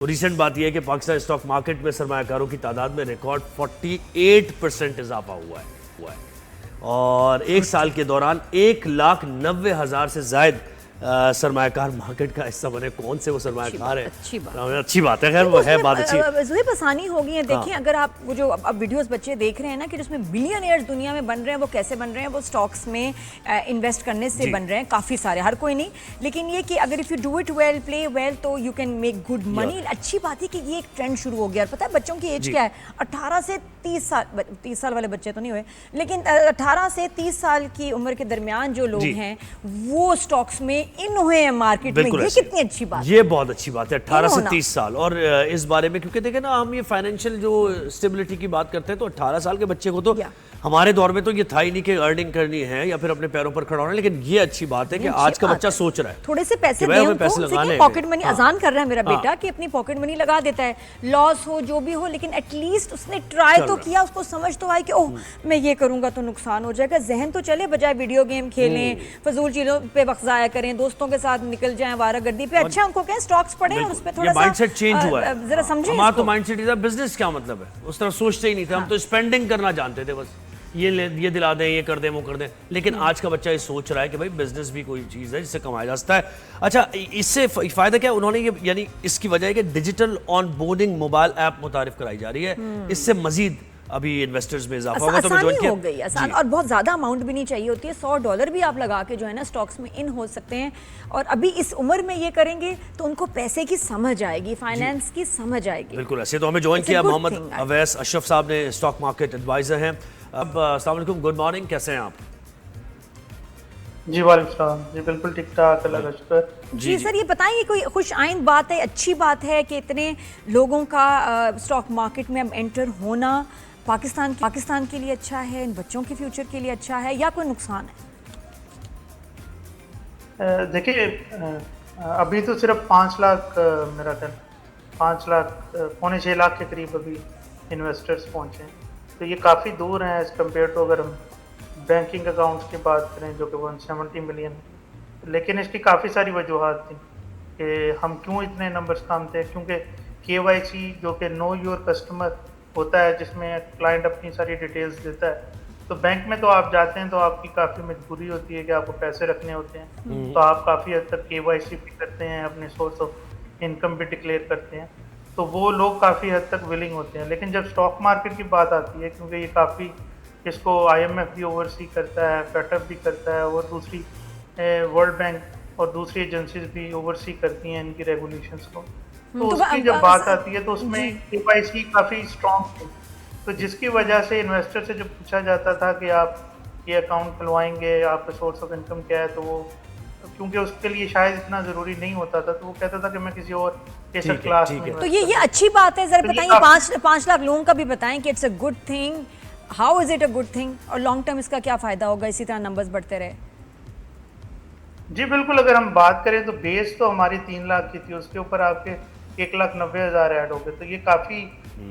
Recent बात यह है कि पाकिस्तान स्टॉक मार्केट में सरमायाकारों की तादाद में रिकॉर्ड 48% इजाफा हुआ है और एक साल के दौरान 1,90,000 से जायद सरमायाकार मार्केट का हिस्सा बने। कौन से वो सरमायाकार है? अच्छी बात है, खैर वो है बात अच्छी। ज़ुहैब आसानी हो गई है। देखिए अगर आप वो जो अब वीडियोस बच्चे देख रहे हैं ना कि जिसमें बिलियनियर्स दुनिया में बन रहे हैं, वो कैसे बन रहे हैं? वो स्टॉक्स में इन्वेस्ट करने से बन रहे हैं, काफ़ी सारे, हर कोई नहीं, लेकिन ये कि अगर if you do it well, play well, तो you can make good money. अच्छी बात है कि ये एक ट्रेंड शुरू हो गया। और पता है बच्चों की एज क्या है? 18 से 30 साल। 30 साल वाले बच्चे तो नहीं हुए, लेकिन 18 से 30 साल की उम्र के दरमियान जो लोग हैं वो स्टॉक्स में इन हुए हैं मार्केट में। ये कितनी अच्छी बात है, ये बहुत अच्छी बात है, 18 से 30 साल। और इस बारे में क्योंकि देखें ना, हम ये फाइनेंशियल जो स्टेबिलिटी की बात करते हैं तो 18 साल के बच्चे को तो हमारे दौर में तो ये था ही नहीं कि अर्निंग करनी है या फिर अपने पैरों पर खड़ा होना, लेकिन ये अच्छी बात है कि आज का बच्चा सोच रहा है थोड़े से पैसे लगाने, पॉकेट मनी। अजान कर रहा है मेरा बेटा कि अपनी पॉकेट मनी लगा देता है, लॉस हो जो भी हो, लेकिन एटलीस्ट उसने ट्राई तो किया, उसको समझ तो आई कि ओह मैं ये करूंगा तो नुकसान हो जाएगा। जहन तो चले, बजाय वीडियो गेम खेलें, फजूल चीजों पे वक्त जाया करें, दोस्तों के साथ निकल जाएं आवारागर्दी पे। अच्छा उनको कहें स्टॉक्स पढ़ें और उस पे थोड़ा सा माइंडसेट चेंज हुआ है। जरा समझें। हमारा तो माइंडसेट था बिजनेस क्या मतलब है, उस तरह सोचते ही नहीं थे। हम तो स्पेंडिंग करना जानते थे, बस ये दिला दें, ये कर दें, वो कर दें। लेकिन आज का बच्चा ये सोच रहा है कि भाई बिजनेस भी कोई चीज़ है जिससे कमाया जा सकता है। अच्छा, इससे फ़ायदा क्या उन्होंने ये, यानी इसकी वजह है कि digital onboarding mobile app मुतारिफ कराई जा रही है। इससे मजीद अभी इन्वेस्टर्स में इजाफा होगा। तो आसानी हो गई, आसान, और बहुत ज़्यादा अमाउंट भी नहीं चाहिए होती है। $100 भी आप लगा के जो है ना स्टॉक्स में इन हो सकते हैं। और अभी इस उम्र में ये करेंगे तो उनको पैसे की समझ आएगी, फाइनेंस की समझ आएगी। बिल्कुल ऐसे। तो हमें ज्वाइन किया मोहम्मद अवैस अशरफ साहब ने, स्टॉक मार्केट एडवाइजर हैं। अब अस्सलाम वालेकुम, गुड मॉर्निंग, कैसे हैं आप? जी वालेकुम जी, बिल्कुल ठीक ठाक, अल्लाह का शुक्र। जी सर, ये बताएंगे कोई खुश आइंद बात है, अच्छी बात है कि इतने लोगों का स्टॉक मार्केट में अब एंटर होना पाकिस्तान के लिए अच्छा है, इन बच्चों के फ्यूचर के लिए अच्छा है, या कोई नुकसान है? देखिए अभी तो सिर्फ 5 लाख, मेरा ख्याल 5 लाख, 5.25 लाख के करीब अभी इन्वेस्टर्स पहुंचे हैं। तो ये काफ़ी दूर हैं एज़ कम्पेयर टू अगर हम बैंकिंग अकाउंट्स की बात करें जो कि 170 मिलियन। लेकिन इसकी काफ़ी सारी वजूहात थी कि हम क्यों इतने नंबर्स कम थे, क्योंकि KYC जो कि नो योर कस्टमर होता है, जिसमें क्लाइंट अपनी सारी डिटेल्स देता है। तो बैंक में तो आप जाते हैं तो आपकी काफ़ी मजबूरी होती है कि आपको पैसे रखने होते हैं, तो आप काफ़ी हद तक KYC भी करते हैं, अपने सोर्स ऑफ इनकम भी डिक्लेयर करते हैं, तो वो लोग काफ़ी हद तक विलिंग होते हैं। लेकिन जब स्टॉक मार्केट की बात आती है, क्योंकि ये काफ़ी, इसको IMF भी ओवरसी करता है, FATF भी करता है, और दूसरी वर्ल्ड बैंक और दूसरी एजेंसीज भी ओवरसी करती हैं इनकी रेगुलेशंस को। तो उसकी जब बात आती है तो उसमें KYC काफ़ी स्ट्रॉन्ग थी, तो जिसकी वजह से इन्वेस्टर से जब पूछा जाता था कि आप ये अकाउंट खुलवाएंगे, आपका सोर्स ऑफ इनकम क्या है, तो वो, क्योंकि उसके लिए शायद इतना ज़रूरी नहीं होता था, तो वो कहता था कि मैं किसी और एसेट क्लास में। तो ये अच्छी बात है। जरा बताइए, 5 लाख लोगों का भी बताएं कि it's a good thing, how is it a good thing, और लॉन्ग टर्म इसका क्या फ़ायदा होगा इसी तरह नंबर्स बढ़ते रहे? जी बिल्कुल, अगर हम बात करें तो बेस तो हमारी 3 लाख की थी, उसके ऊपर आपके 1,90,000 ऐड हो गए, तो ये काफ़ी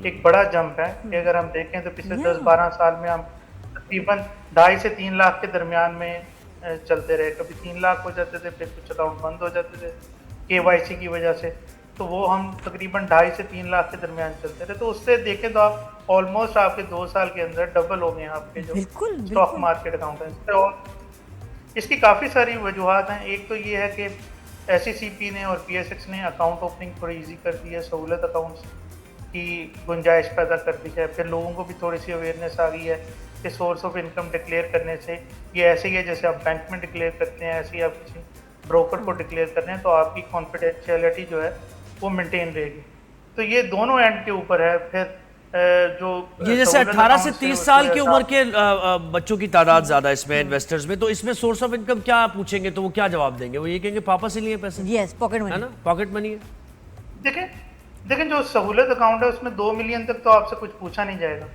एक बड़ा जंप है कि अगर हम देखें तो पिछले 10-12 साल में हम तकरीबन 2.5 से 3 लाख के दरमियान में चलते रहे। कभी 3 लाख हो जाते थे, फिर कुछ अकाउंट बंद हो जाते थे KYC की वजह से, तो वो हम तकरीबन 2.5 से 3 लाख के दरमियान चलते रहे। तो उससे देखें तो आप ऑलमोस्ट आपके 2 साल के अंदर डबल हो गए हैं आपके जो स्टॉक मार्केट अकाउंट है। और इसकी काफ़ी सारी वजूहत हैं। एक तो ये है कि SECP ने और PSX ने अकाउंट ओपनिंग थोड़ी इजी कर दी है, सहूलत अकाउंट्स की गुंजाइश पैदा कर दी है। फिर लोगों को भी थोड़ी सी अवेयरनेस आ गई है कि सोर्स ऑफ इनकम डिक्लेयर करने से ये ऐसे ही है जैसे आप बैंक में डिक्लेयर करते हैं, ऐसे ही आप किसी ब्रोकर को डिक्लेयर कर रहे हैं, तो आपकी कॉन्फिडेंशियलिटी जो है वो मेंटेन रहेगी। तो ये दोनों एंड के ऊपर है। फिर जो ये जैसे 18 से 30 साल की उम्र के बच्चों की तादाद ज्यादा है इसमें इन्वेस्टर्स में, तो इसमें सोर्स ऑफ इनकम क्या पूछेंगे तो वो क्या जवाब देंगे? वो ये कहेंगे पापा से लिए पैसे। यस, पॉकेट मनी है ना, पॉकेट मनी है। देखें जो सहूलत अकाउंट है उसमें 2 मिलियन तक तो आपसे कुछ पूछा नहीं जाएगा।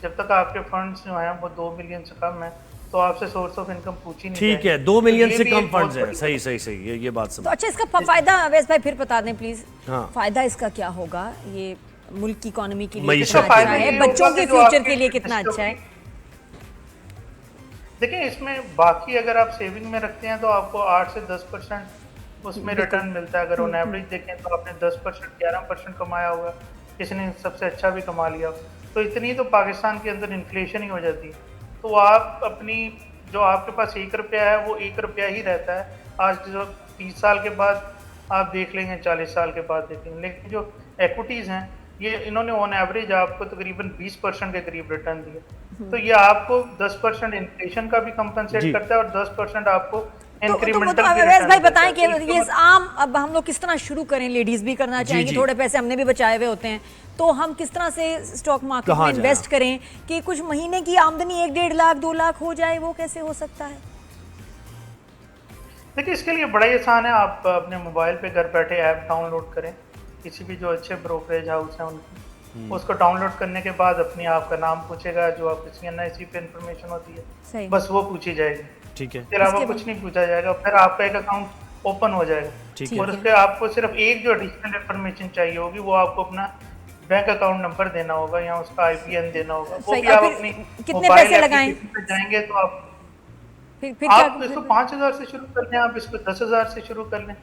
जब तक आपके फंड्स जो हैं वो 2 मिलियन से कम है तो आपसे सोर्स ऑफ इनकम पूछी नहीं। ठीक है, 2 मिलियन से कम फंड्स है। सही ये बात समझ। तो अच्छा, इसका फायदा अवैस भाई फिर बता दें प्लीज। फायदा इसका क्या होगा? ये मुल्क की इकोनॉमी के लिए कितना अच्छा है, बच्चों के फ्यूचर के लिए कितना अच्छा है? देखिए इसमें बाकी अगर आप सेविंग में रखते हैं तो आपको 8 से 10% उसमें रिटर्न मिलता है। अगर ऑन एवरेज देखें तो आपने 10% 11% कमाया होगा, किसी ने सबसे अच्छा भी कमा लिया। तो इतनी तो पाकिस्तान के अंदर इन्फ्लेशन ही हो जाती है। तो आप अपनी जो आपके पास 1 रुपया है वो 1 रुपया ही रहता है। आज जो 30 साल के बाद आप देख लेंगे, 40 साल के बाद देखेंगे, लेकिन जो एक्विटीज़ हैं ये इन्होंने ऑन एवरेज आपको तकरीबन 20% के करीब रिटर्न दिए। तो ये आपको 10% इन्फ्लेशन का भी कंपनसेट जी। करता है और 10% आपको तो इंक्रीमेंटल अवैस भाई बताएं कि ये आम, अब हम लोग किस तरह शुरू करें, लेडीज भी करना चाहेंगे, जी। थोड़े पैसे हमने भी बचाए हुए होते हैं, तो हम किस तरह से स्टॉक मार्केट में कहाँ जाएं इन्वेस्ट करें कि कुछ महीने की आमदनी 1-1.5 लाख 2 लाख हो जाए, वो कैसे हो सकता है? देखिए, इसके लिए बड़ा ही आसान है। आप अपने मोबाइल पे घर बैठे ऐप डाउनलोड करें, किसी भी जो अच्छे ब्रोकरेज हाउस हैं उनकी, उसको डाउनलोड करने के बाद अपनी आपका नाम पूछेगा, जो आपकी CNIC पे इंफॉर्मेशन होती है, सही। बस वो पूछी जाएगी। ठीक है, इसके अलावा उसके कुछ नहीं पूछा जाएगा, फिर आपका एक अकाउंट ओपन हो जाएगा। ठीक है। और उसके आपको सिर्फ एक जो एडिशनल इंफॉर्मेशन चाहिए होगी, वो आपको अपना बैंक अकाउंट नंबर देना होगा या उसका IBN देना होगा। वो सही। भी और आप फिर अपनी कितने मोबाइल पैसे लगाएं? एप्लीकेशन पे जाएंगे तो आप फिर क्या? इसको 5,000 से शुरू कर लें, आप इसको 10,000 से शुरू कर लें।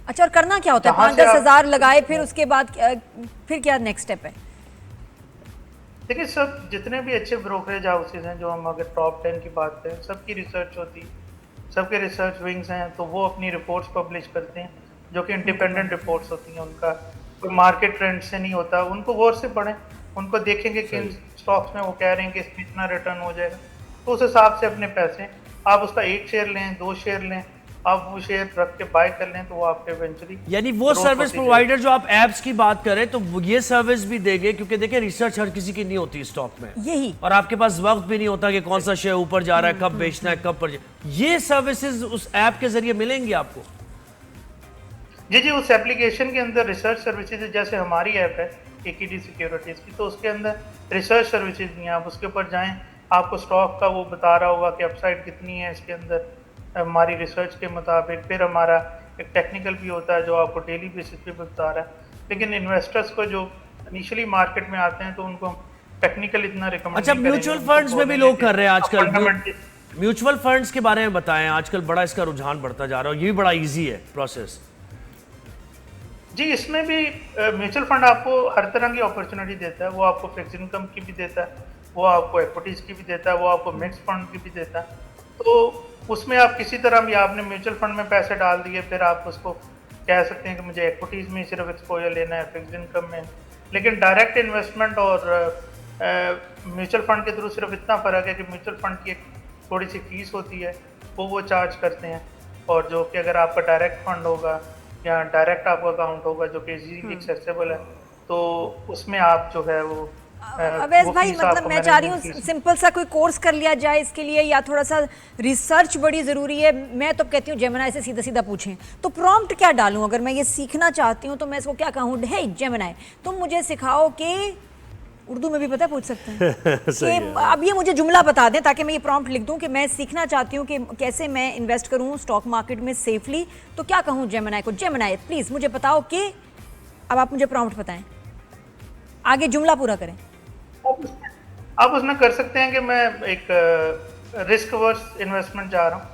अच्छा, और करना क्या होता है? जहाँ से 5-10 आप- हज़ार लगाए, फिर उसके बाद फिर क्या नेक्स्ट स्टेप है? देखिए, सब जितने भी अच्छे ब्रोकरेज हाउसेज हैं, जो हम अगर टॉप 10 की बात करें, सबकी रिसर्च होती है, सबके रिसर्च विंग्स हैं, तो वो अपनी रिपोर्ट्स पब्लिश करते हैं जो कि इंडिपेंडेंट रिपोर्ट्स होती हैं। उनका कोई मार्केट ट्रेंड से नहीं होता। उनको गौर से पढ़ें, उनको देखेंगे कि इन स्टॉक्स में वो कह रहे हैं कि इसमें इतना रिटर्न हो जाएगा, तो उस हिसाब से अपने पैसे आप उसका 1 शेयर लें, 2 शेयर लें, आप वो शेयर रख के बाय कर लें, तो वो आपके इवेंचुअली यानी वो सर्विस प्रोवाइडर जो आप एप्स की बात करें तो ये सर्विस भी देंगे, क्योंकि देखिए रिसर्च हर किसी की नहीं होती स्टॉक में, यही। और आपके पास वक्त भी नहीं होता कि कौन सा शेयर ऊपर जा रहा है, कब बेचना है, कब पर। ये सर्विसेज उस ऐप के जरिए मिलेंगी आपको? जी, उस एप्लीकेशन के अंदर रिसर्च सर्विसेज, जैसे हमारी ऐप है AKD सिक्योरिटीज की, तो उसके अंदर रिसर्च सर्विसेज नहीं है। आप उसके ऊपर जाएं, आपको स्टॉक का वो बता रहा होगा कि अपसाइड कितनी है इसके अंदर हमारी रिसर्च के मुताबिक। फिर हमारा एक टेक्निकल भी होता है जो आपको डेली बेसिस पे बता रहा है। लेकिन इन्वेस्टर्स को जो इनिशियली मार्केट में आते हैं तो उनको टेक्निकल इतना रिकमेंड अच्छा, म्यूचुअल फंड्स में भी लोग कर रहे हैं आजकल। फंडामेंटल म्यूचुअल फंड्स के बारे में बताएं, आजकल बड़ा इसका रुझान बढ़ता जा रहा है, ये भी बड़ा इजी है प्रोसेस। जी, इसमें भी म्यूचुअल फंड आपको हर तरह की अपॉर्चुनिटी देता है। वो आपको फिक्स इनकम की भी देता है, वो आपको इक्विटीज की भी देता है, वो आपको मिक्स फंड की भी देता है। तो उसमें आप किसी तरह भी आपने म्यूचुअल फंड में पैसे डाल दिए, फिर आप उसको कह सकते हैं कि मुझे इक्विटीज में सिर्फ एक्सपोजर लेना है, फिक्स इनकम में। लेकिन डायरेक्ट इन्वेस्टमेंट और म्यूचुअल फंड के थ्रू सिर्फ इतना फ़र्क है कि म्यूचुअल फंड की एक थोड़ी सी फीस होती है, वो चार्ज करते हैं। और जो कि अगर आपका डायरेक्ट फंड होगा या डायरेक्ट आपका अकाउंट होगा जो कि इजीली एक्सेसिबल है, तो उसमें आप जो है वो अवैस भाई, मतलब मैं चाह रही हूँ सिंपल सा कोई कोर्स कर लिया जाए इसके लिए, या थोड़ा सा रिसर्च बड़ी ज़रूरी है? मैं तो कहती हूँ जेमिनाई से सीधा सीधा पूछें, तो प्रॉम्प्ट क्या डालूँ? अगर मैं ये सीखना चाहती हूँ तो मैं इसको क्या कहूँ, हे जेमिनाई तुम मुझे सिखाओ कि, उर्दू में भी पता पूछ सकते हैं कि अब ये मुझे जुमला बता दें ताकि मैं ये प्रॉम्प्ट लिख दूं कि मैं सीखना चाहती हूँ कि कैसे मैं इन्वेस्ट करूँ स्टॉक मार्केट में सेफली। तो क्या कहूँ जेमिनाई को, जेमिनाई प्लीज़ मुझे बताओ कि, अब आप मुझे प्रॉम्प्ट बताएं, आगे जुमला पूरा करें। आप उसमें कर सकते हैं कि मैं एक रिस्क वर्स इन्वेस्टमेंट जा रहा हूँ,